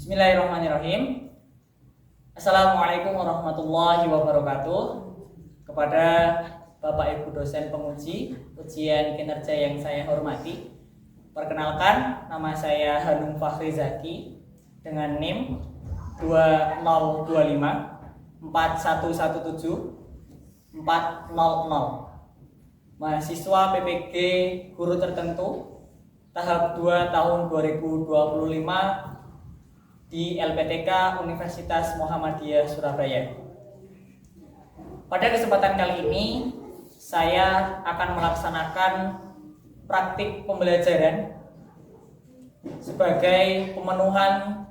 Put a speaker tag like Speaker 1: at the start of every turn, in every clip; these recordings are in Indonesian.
Speaker 1: Bismillahirrahmanirrahim. Assalamualaikum warahmatullahi wabarakatuh. Kepada Bapak Ibu dosen penguji ujian kinerja yang saya hormati, perkenalkan, nama saya Hanum Fakhri Zaki dengan NIM 2025 4117 400, mahasiswa PPG guru tertentu tahap 2 tahun 2025 di LPTK Universitas Muhammadiyah Surabaya. Pada kesempatan kali ini saya akan melaksanakan praktik pembelajaran sebagai pemenuhan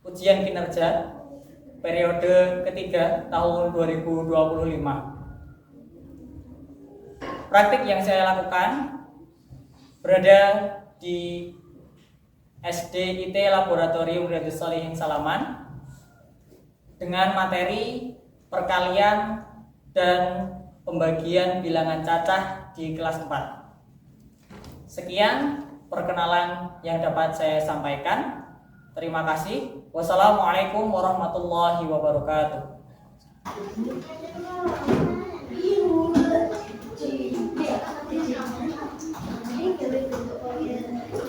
Speaker 1: ujian kinerja periode ketiga tahun 2025. Praktik yang saya lakukan berada di SDIT Laboratorium Riyadhus Shalihin Salaman dengan materi perkalian dan pembagian bilangan cacah di kelas 4. Sekian perkenalan yang dapat saya sampaikan. Terima kasih. Wassalamualaikum warahmatullahi wabarakatuh.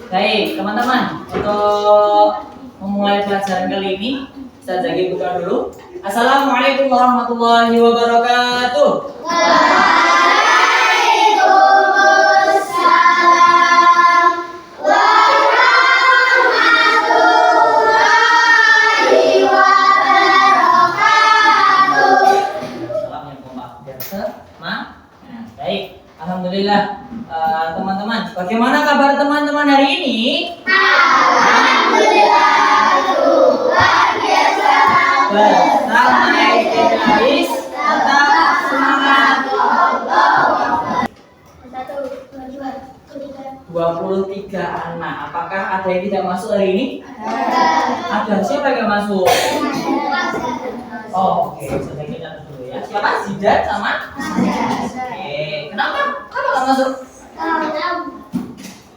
Speaker 1: Baik, teman-teman, untuk memulai pelajaran kali ini, Ustaz Zaki buka dulu. Assalamualaikum warahmatullahi wabarakatuh.
Speaker 2: Waalaikumsalam warahmatullahi wabarakatuh.
Speaker 1: Salam yang kompak biasa, baik, alhamdulillah. Teman-teman, bagaimana kabar teman-teman hari ini?
Speaker 2: Alhamdulillah, luar biasa.
Speaker 1: Bersama Idris, tetap semangat. 23 anak. Apakah ada yang tidak masuk hari ini? Ada. Siapa yang masuk? Oh, oke, sudah kita dulu ya. Siapa? Zidat sama? Oke. Kenapa? Kenapa nggak masuk?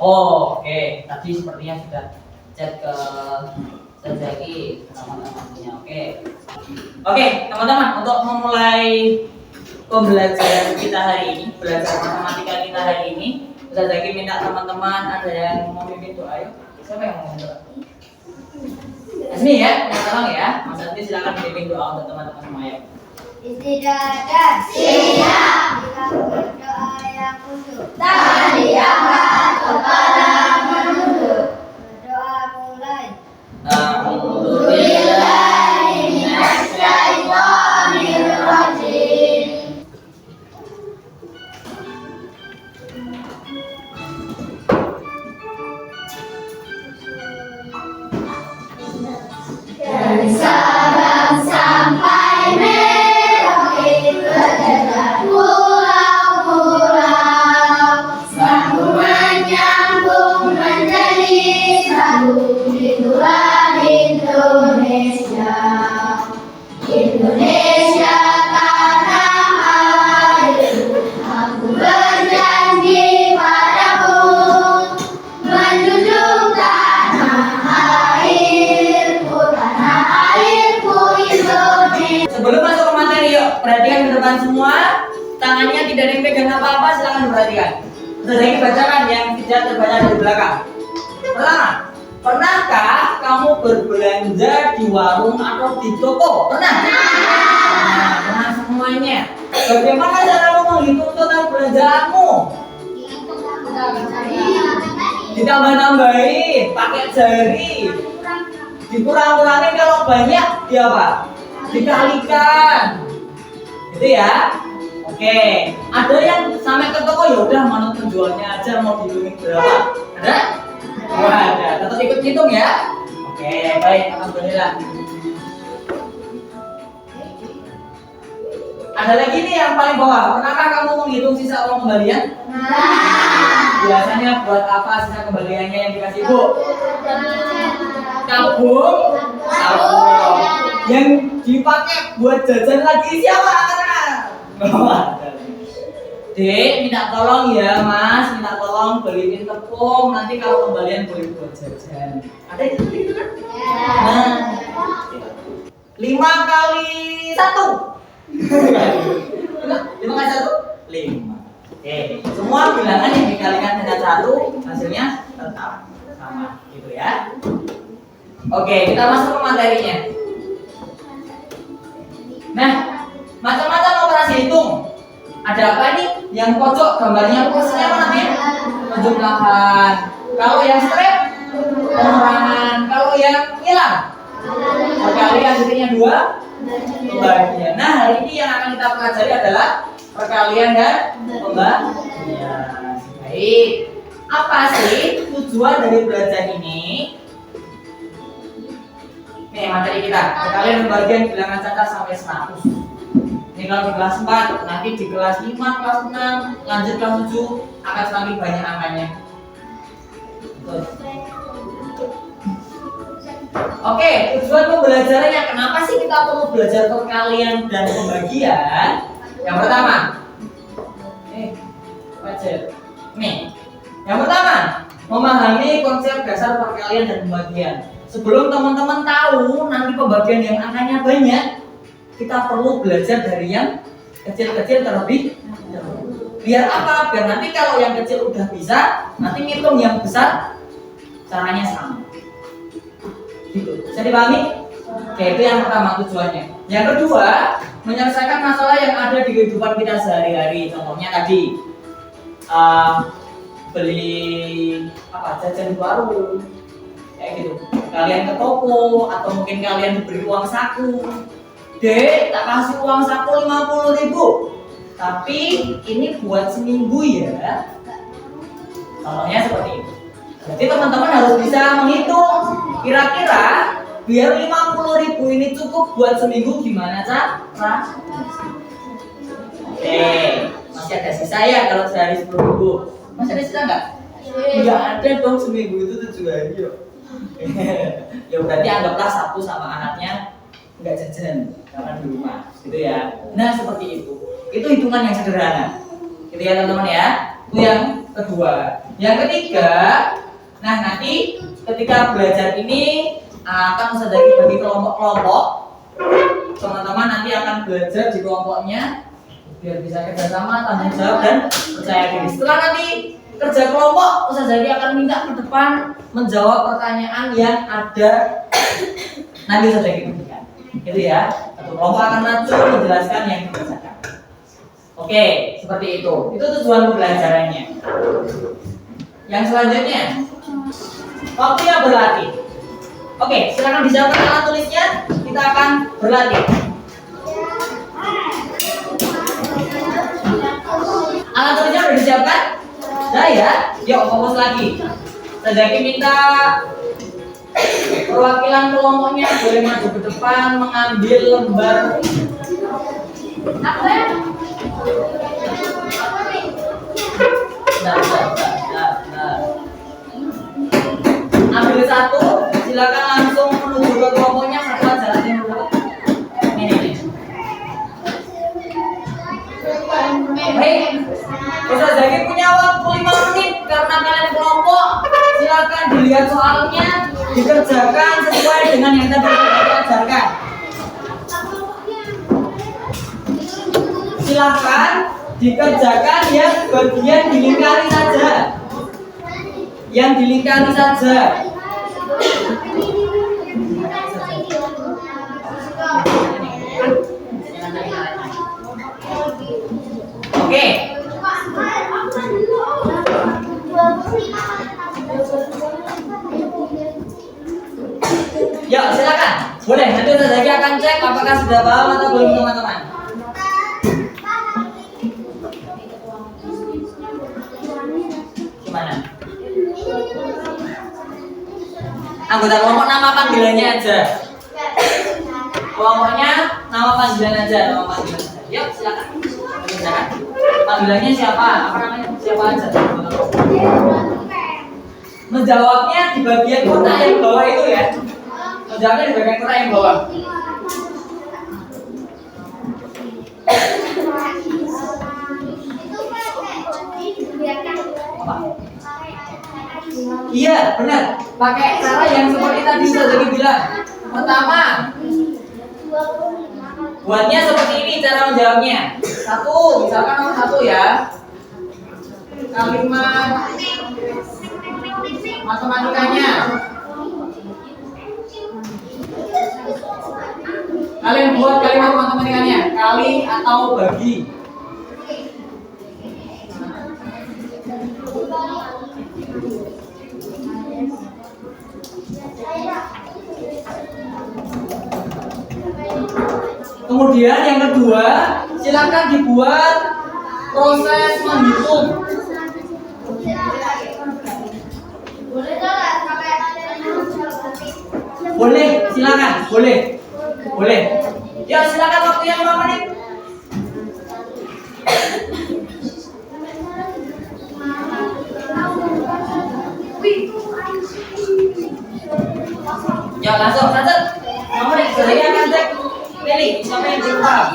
Speaker 1: Oh, oke. Tadi sepertinya sudah chat ke Zaki teman-temannya. Oke, teman-teman, untuk memulai pembelajaran kita hari ini, belajar matematika kita hari ini, Ustaz Zaki minta teman-teman ada yang mau memimpin doa, yuk. Siapa yang mau memimpin doa? Sini ya, tolong ya. Mas Andi silakan memimpin doa untuk teman-teman semua ya.
Speaker 2: Istidadah siap. Jika berdoa yang khusyuk, tak diangkat kepala menunduk. Berdoa mulai.
Speaker 1: Alhamdulillah.
Speaker 2: Minasyaitonirrajim. Dari Sabang sampai Merauke, berjalan pulau-pulau, sambung menyambung menjadi satu. Itulah Indonesia, Indonesia tanah airku. Aku berjanji padamu menjunjung tanah airku, tanah airku Indonesia.
Speaker 1: Sebelum masuk ke materi, yuk perhatikan ke depan semua. Tangannya tidak ada yang pegang apa-apa, silakan diperhatikan. Sudah lagi bacakan yang tidak terbaca di belakang. Pertama, pernahkah kamu berbelanja di warung atau di toko? Pernah? Pernah semuanya. Bagaimana cara menghitung total belanjaanmu? Ditambah-tambahin, pakai jari. Dikurang-kurangin, kalau banyak di apa? Dikalikan. Gitu ya. Oke. Ada yang sampai ke toko, ya udah manut penjualnya aja mau dihitungin berapa? Ada? Wah, ada. Tetap ikut hitung ya. Oke, baik. Alhamdulillah. Ada lagi nih yang paling bawah. Pernahkah kamu menghitung sisa uang kembalian? Biasanya buat apa sisa kembaliannya yang dikasih ibu? Tabung. Tabung. Yang dipakai buat jajan lagi siapa? Dek, minta tolong ya Mas, minta tolong beliin tepung, nanti kalau kembalian boleh buat jajan. Ada itu gitu kan? Nah, 5 kali 1. 5 kali 1? 5. Oke, semua bilangan yang dikalikan dengan 1 hasilnya tetap sama, gitu ya. Oke, kita masuk ke materinya. Nah, macam-macam operasi hitung. Ada apa nih? Yang pojok gambarnya posisinya apa namanya? Penjumlahan. Kalau yang strip, pengurangan. Kalau yang hilang, perkalian titiknya 2, pembagian. Nah, hari ini yang akan kita pelajari adalah perkalian dan pembagian. Baik. Apa sih tujuan dari belajar ini? Nih materi kita, perkalian pembagian bilangan cacat sampai 100. Ini kalau di kelas 4, nanti di kelas 5, kelas 6, lanjut kelas 7 akan semakin banyak angkanya. Betul. Oke, tujuan pembelajarannya, kenapa sih kita perlu belajar perkalian dan pembagian? Yang pertama, yang pertama, memahami konsep dasar perkalian dan pembagian. Sebelum teman-teman tahu nanti pembagian yang angkanya banyak, kita perlu belajar dari yang kecil-kecil terlebih dahulu. Biar apa? Biar nanti kalau yang kecil udah bisa, nanti ngitung yang besar caranya sama. Gitu. Bisa dipahami? Oke, itu yang pertama tujuannya. Yang kedua, menyelesaikan masalah yang ada di kehidupan kita sehari-hari. Contohnya tadi beli jajan baru kayak gitu. Kalian ke toko atau mungkin kalian diberi uang saku. Dek, tak kasih uang saku 50.000. Tapi ini buat seminggu ya. Contohnya seperti itu. Jadi teman-teman harus bisa menghitung kira-kira biar 50.000 ini cukup buat seminggu gimana cara? Oke, masih ada sisa ya kalau sehari 10.000. Masih ada sisa nggak? Nggak ada dong, seminggu itu 7 hari ya. Ya berarti anggaplah Sabtu sama anaknya nggak jajan karena di rumah, gitu ya. Nah seperti itu hitungan yang sederhana, gitu ya teman-teman ya. Itu yang kedua. Yang ketiga, nah nanti ketika belajar ini akan Ustaz Zaki bagi kelompok-kelompok. Teman-teman nanti akan belajar di kelompoknya biar bisa kerjasama, tanggung jawab dan percaya diri. Setelah nanti kerja kelompok, Ustaz Zaki akan minta ke depan menjawab pertanyaan yang ada nanti Ustaz Zaki berikan. Gitu ya. Satu kelompok akan maju menjelaskan yang dikerjakan. Oke, seperti itu. Itu tujuan pembelajarannya. Yang selanjutnya, waktunya berlatih. Oke, silakan disiapkan alat tulisnya. Kita akan berlatih. Alat tulisnya sudah disiapkan? Sudah ya? Yuk, fokus lagi. Sedaki minta perwakilan kelompoknya boleh maju ke depan mengambil lembar. Apa ya? Ambil satu, silakan langsung menuju ke kelompoknya. Satu jalannya dulu. Ini. Baik, Ustaz Zaki punya waktu 5 menit karena kalian kelompok. Silakan dilihat soalnya, dikerjakan sesuai dengan yang tadi kita ajarkan. Silakan dikerjakan yang bagian dilingkari saja. Yang dilingkari saja. Oke. Ya, silakan. Boleh, nanti Ustaz Zaki akan cek apakah sudah paham atau belum teman-teman. Gimana? Anggota kelompok nama panggilannya aja. Kelompoknya nama panggilan aja, Yuk, silakan. Panggilannya siapa? Apa namanya? Siapa aja? Menjawabnya di bagian kotak yang bawah itu ya. Menjawabnya di bagian kotak yang bawah. Apa? Iya, benar. Pakai cara yang seperti tadi Ustaz Zaki bilang. Pertama, Buatnya seperti ini cara menjawabnya. Satu, misalkan nomor satu ya. Kalimat matematikanya. Kalian buat kalimat matematikanya. Kali atau bagi. Kemudian yang kedua, silakan dibuat proses menghitung. Boleh, silakan, boleh. Boleh. Ya, silakan waktunya 5 menit. Ya, langsung saja. 5 menit, saya akan cek. Pilih, siapa yang jawab?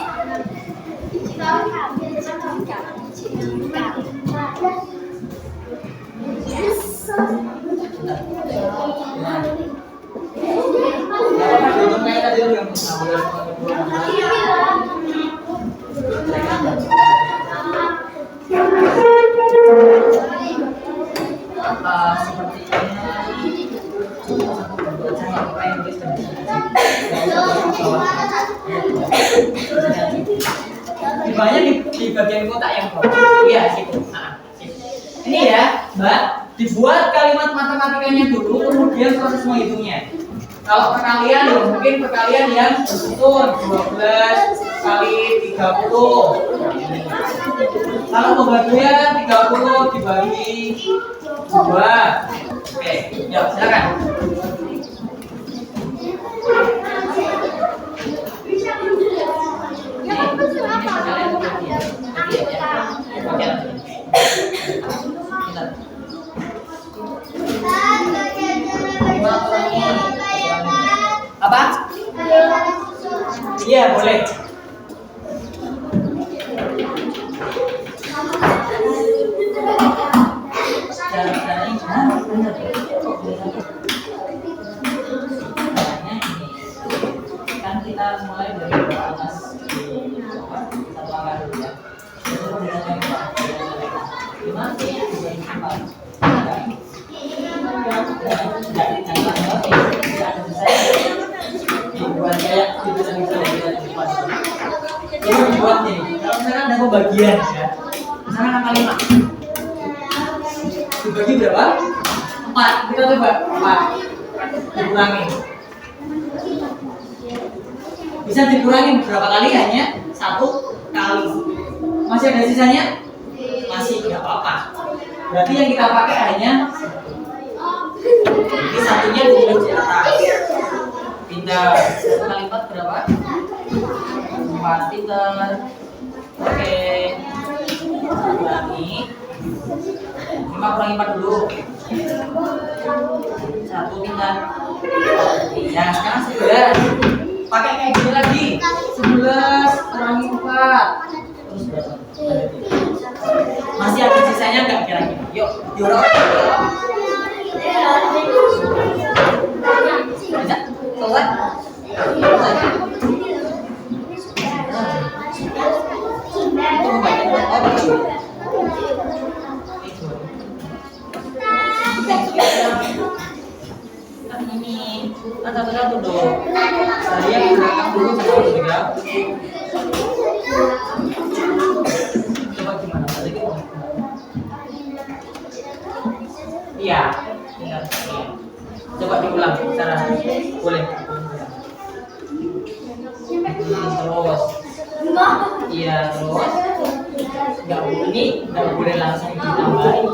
Speaker 1: Banyak di bagian kotak yang bawah. Iya, situ. Nah, situ. Ini ya, Mbak, dibuat kalimat matematikanya dulu, kemudian proses menghitungnya. Kalau perkalian, ya mungkin perkalian yang bersusun 12 kali 30. Kalau pembagian 30 dibagi 2. Oke, ya silakan. Apa? Iya, boleh. Kan kita mulai dari atas satu angka dulu ya. Gimana sih? Dibuat kayak gitu dan bisa dibuat. Ini dibuat nih. Kalau misalkan ada pembagian ya, misalkan angka 5 dibagi berapa? 4. Kita coba 4 dikurangi. Bisa dikurangi berapa kali? Hanya 1 kali. Masih ada sisanya? Masih, nggak apa-apa. Berarti yang kita pakai hanya ini, satunya ditulis di atas. Pintar. 1 kali 4 berapa? 4. Pintar. Oke. Kurangi 5 kurangi 4 dulu. 1. Pintar. Ya, sekarang 11. Pakai kayak gini lagi. 11 kurangi 4. Terus berapa? Masih ada sisanya nggak kira-kira? Yuk, diurut. Bisa? Selesai? Itu membaca buat orang. Ini kan satu-satu dong. Saya yang belakang dulu sama ya. Coba gimana? Iya, benar. Coba diulang cara boleh. Terus. Iya, terus. Nggak boleh langsung ditambahin.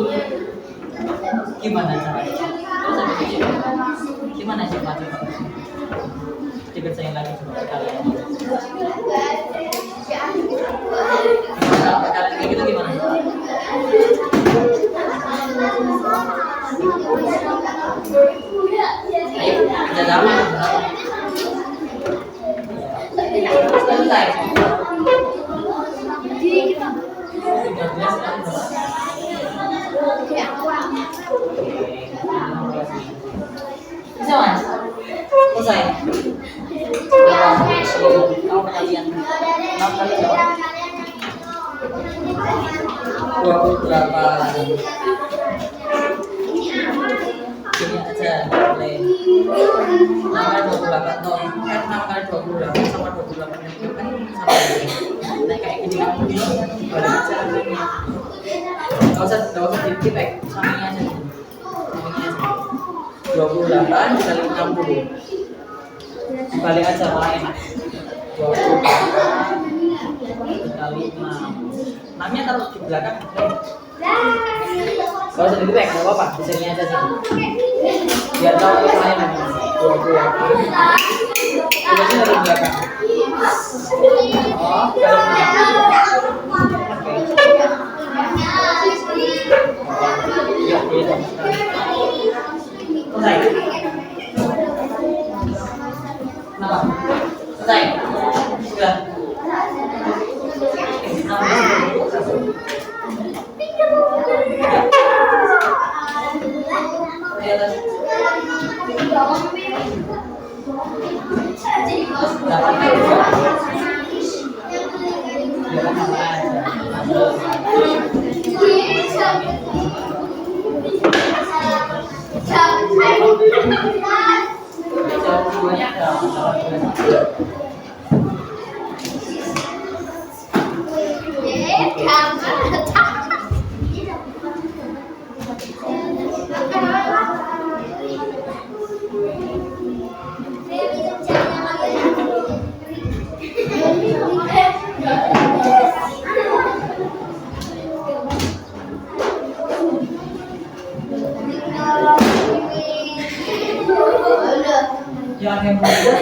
Speaker 1: Gimana caranya? Terus ada video. Gimana coba? Dikerjain lagi coba kalian. Kalau kalian kayak gitu gimana? Ayo, kita sama. Selesai. 13 kan? Bisa mas? Selesai. Kamu perhatian. 6 kali jawab. 28. Ini aja boleh. 6 kali 28 toh. Kan 6 kali 28 sama 28 itu kan sama ini. Nah kayak gini kamu bilang boleh aja ini. Gak usah dikit sama ini aja. 28 dikali 60. Balik aja malah enak. 28 dikali 6. 6-nya taruh di belakang. Kalau sedikit baik, nggak apa-apa. Di sini aja sih. Biar tahu yang lain. 28. Ini taruh di belakang. Oh, taruh di belakang. Ya, gitu. Selesai. Kenapa? Selesai. Sudah. Jangan yang muda.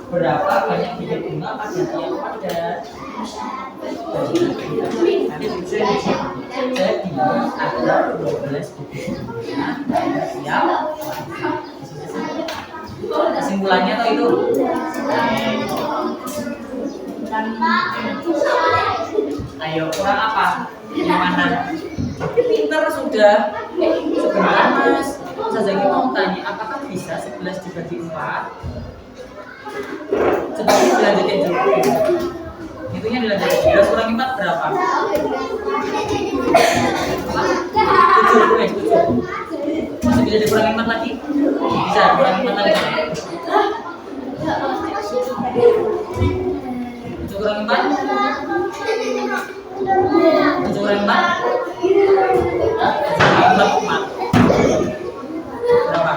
Speaker 1: Berapa banyak bibit bunga pada tiap padat? Jadi ada 12 bibit bunga pada tiap kesimpulannya atau itu? Ayo kurang apa? Gimana? Pinter sudah. Sebenarnya Mas Sazaki mau tanya apakah bisa 11 dibagi 4? Coba dilanjutin dulu. Itunya dilanjutin. 11 kurangi 4 berapa? 7. Masih bisa dikurangi 4 lagi? Bisa dikurangi 4 lagi. 7 kurangi 4? 7 kurangi 4? 4. Berapa?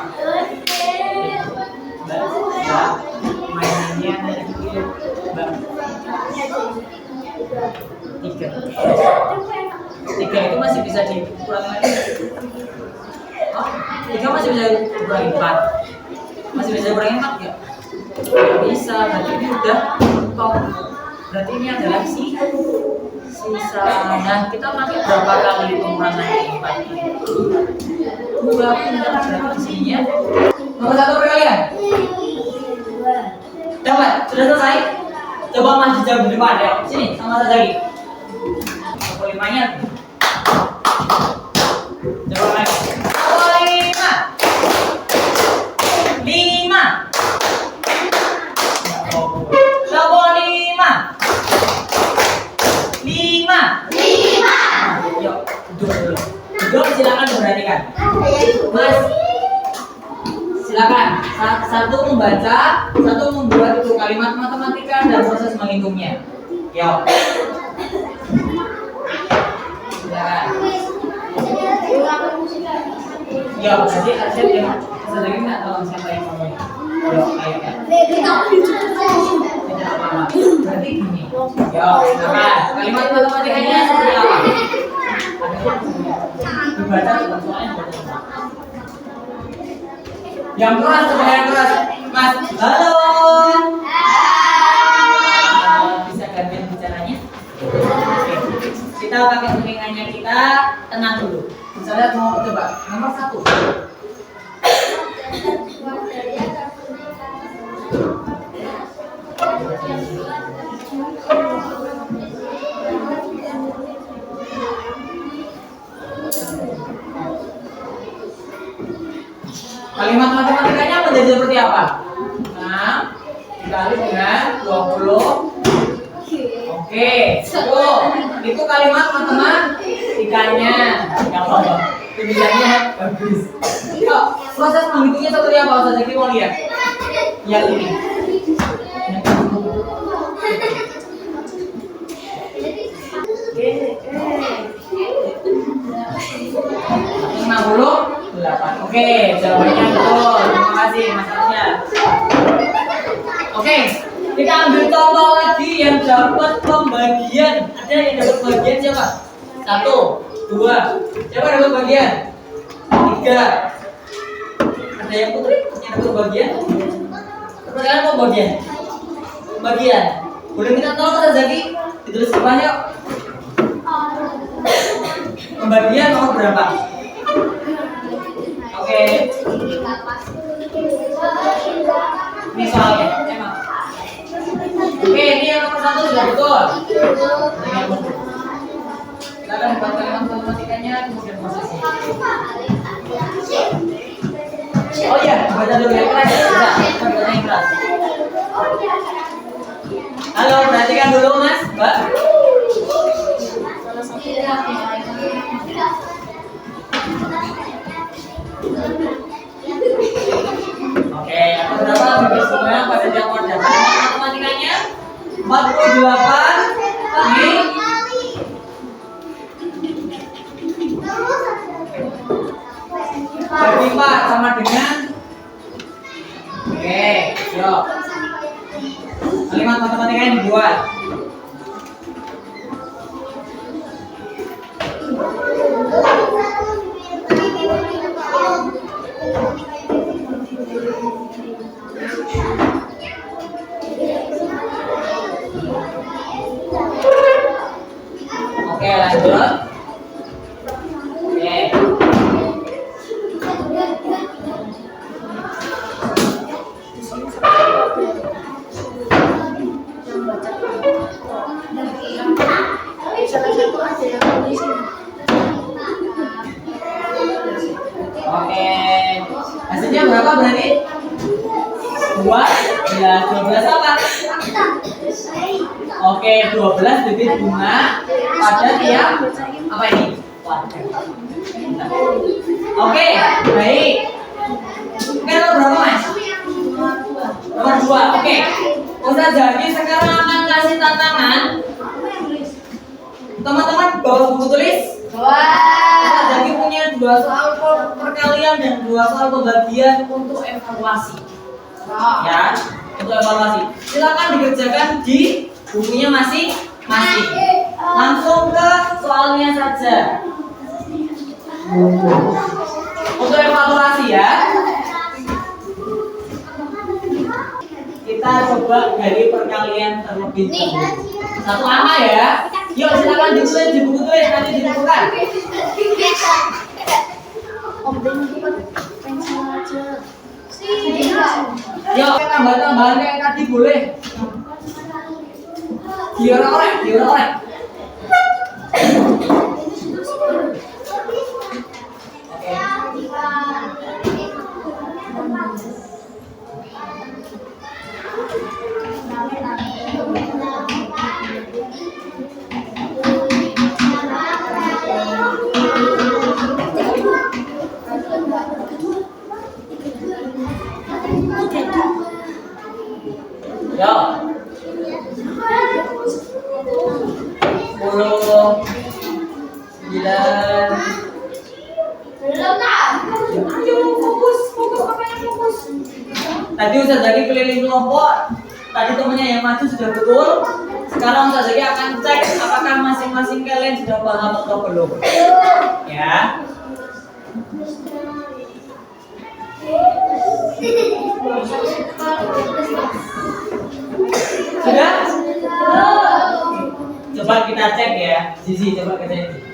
Speaker 1: Mainannya dari kecil. 3 itu masih bisa dikurangi lagi. Oh, 3 masih bisa dikurangi 4. Masih bisa dikurangi 4 ya? Tidak bisa, berarti ini udah top. Berarti ini adalah sisa. Nah, kita pakai berapa kali pengurangan 4 ini? 2 pindah berarti di sininya. Nomor 1 perkalian. Dapat, sudah selesai? Coba masih jauh di depan ya. Sini, sama lagi. 25-nya. Coba lagi. 5. Yuk. perhatikan. Mas, silakan. Satu membaca, satu membuat itu kalimat matematika dan proses menghitungnya. Yo. Silakan. Yo, berarti Arsyad yang sedang nggak tahu siapa yang ngomong. Yo, ayo ya. Tidak apa-apa. Berarti gini. Yo, silakan. Kalimat matematikanya seperti apa? Dibaca soalnya. Yang keras, yang keras. Mas, halo. Bisa gantian bicaranya? Oke. Kita pakai telingannya kita, tenang dulu. Misalnya mau coba nomor 1. Kalimat matematikanya menjadi seperti apa? 6 dikali dengan 20. Oke, itu kalimat matematikanya. Yang apa? Tulisannya bagus. Yuk, proses menghitungnya seperti apa? Ustaz Zaki mau lihat? Yang ini. Oke. 68. Oke, jawabannya betul. Terima kasih Mas Arsyad. Oke, kita ambil contoh lagi yang dapat pembagian. Ada yang dapat bagian siapa? 1, 2. Siapa dapat bagian? 3. Ada yang putri yang dapat bagian? Kalian mau bagian? Bagian. Boleh minta tolong Ustaz Zaki? Ditulis di depan yuk. Pembagian nomor berapa? Oke. Ini soalnya emang. Oke, ini yang nomor 1 sudah betul. Kita akan buat kalimat matematikanya kemudian prosesnya. Oh iya, baca dulu yang keras ya. Baca yang keras. Halo, perhatikan dulu Mas, Mbak. Oke, apa berapa bibit bunga pada jawaban dan matematikanya 48 bagi 4 sama dengan. Oke, yuk. Kalimat matematikanya dibuat. Oke, lanjut. Oke. Oke. Hasilnya berapa berarti? 12 apa? Oke, 12 bibit bunga pada tiap apa ini? Oke, baik. Oke, nomor berapa Mas? Nomor 2. Oke. Ustaz Zaki sekarang akan kasih tantangan. Teman-teman bawa buku tulis. Ustaz Zaki punya 2 soal perkalian dan 2 soal pembagian untuk evaluasi. Ya, untuk evaluasi. Silakan dikerjakan di bukunya masing-masing. Langsung ke soalnya saja. Untuk evaluasi ya. Kita coba dari perkalian terlebih dahulu. Satu angka ya. Yuk silakan ditulis di buku tulis nanti ditentukan. Yuk tambah-tambahan kayak tadi boleh. Diorang-orang.
Speaker 2: Belum nak.
Speaker 1: Ayo fokus apa yang fokus? Tadi Ustaz Zaki keliling kelompok. Tadi temennya yang maju sudah betul. Sekarang Ustaz Zaki akan cek apakah masing-masing kalian sudah paham atau belum. Ya. Sudah? Coba kita cek ya. Zizi coba kita cek.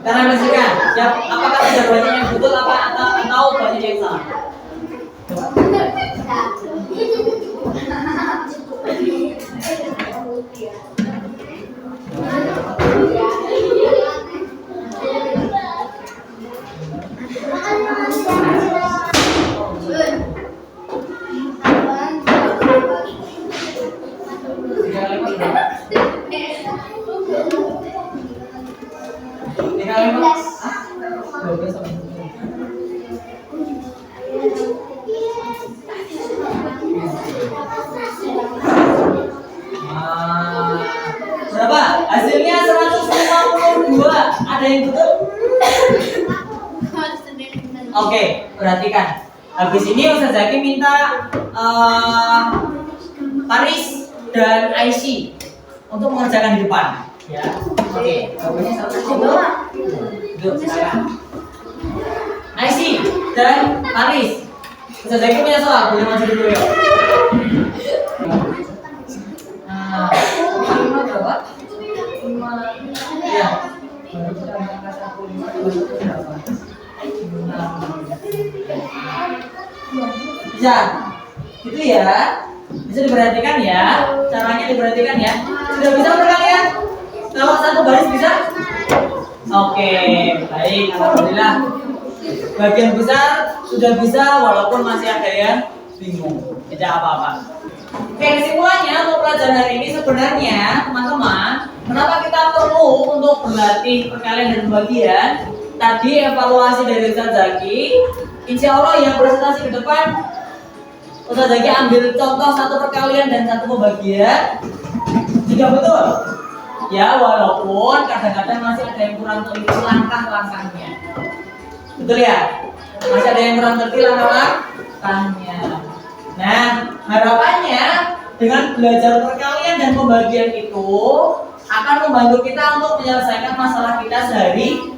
Speaker 1: Karena bersihkan. Ya, apakah sudah banyak yang betul atau banyak yang salah? Berapa? Hasilnya 152. Ada yang betul? Oke, perhatikan. Habis ini Ustaz Zaki minta Paris dan IC untuk mengerjakan di depan. Ya. Oke, jawabannya 152. Duduk sekarang. IC dan Paris. Ustaz Zaki punya soal, boleh maju dulu yuk. Berapa? 5. Ya. Baru kita angka 15 berapa? Bisa. Itu ya. Bisa diperhatikan ya. Caranya diperhatikan ya. Sudah bisa kalian? Kalau satu baris bisa? Oke, baik. Alhamdulillah. Bagian besar sudah bisa walaupun masih ada yang bingung. Tidak apa-apa. Oke, kesimpulannya untuk pelajaran hari ini sebenarnya teman-teman, kenapa kita perlu untuk berlatih perkalian dan pembagian? Tadi evaluasi dari Ustaz Zaki, insya Allah yang presentasi ke depan Ustaz Zaki ambil contoh satu perkalian dan satu pembagian. Jika betul, ya walaupun kadang-kadang masih ada yang kurang teliti langkah-langkahnya. Betul ya? Masih ada yang kurang teliti langkah-langkahnya. Nah, harapannya dengan belajar perkalian dan pembagian itu akan membantu kita untuk menyelesaikan masalah kita sehari.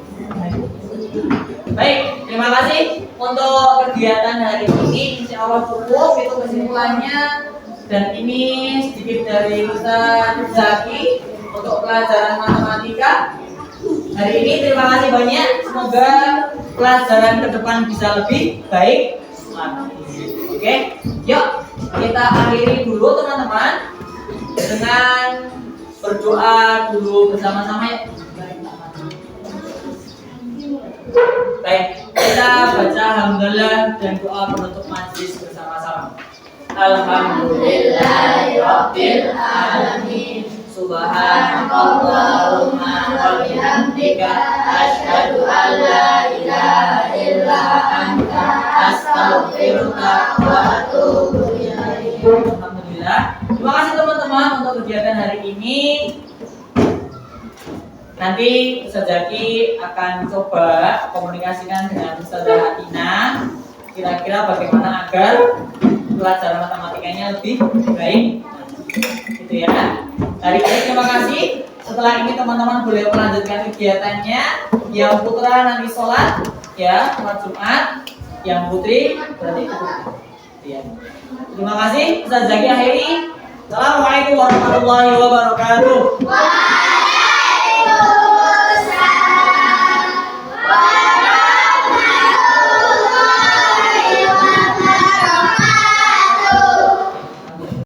Speaker 1: Baik, terima kasih untuk kegiatan hari ini. Insya Allah cukup, itu kesimpulannya. Dan ini sedikit dari Ustaz Zaki untuk pelajaran matematika hari ini. Terima kasih banyak. Semoga pelajaran ke depan bisa lebih baik lagi. Oke, yuk kita akhiri dulu teman-teman dengan berdoa dulu bersama-sama ya. Baik, kita baca alhamdulillah dan doa penutup majelis bersama-sama. Alhamdulillahirabbil alamin. Subhanakallahumma wa bihamdika asyhadu an la ilaha illa anta astaghfiruka wa atubu ilaik. Alhamdulillah. Terima kasih teman-teman untuk kegiatan hari ini. Nanti Ustaz Zaki akan coba komunikasikan dengan Ustazah Atina kira-kira bagaimana agar pelajaran matematikanya lebih baik. Gitu ya. Hari ini terima kasih. Setelah ini teman-teman boleh melanjutkan kegiatannya. Yang putra nanti sholat ya, sholat Jumat. Yang putri berarti ya. Terima kasih. Ustaz Zaki akhiri. Assalamualaikum warahmatullahi wabarakatuh.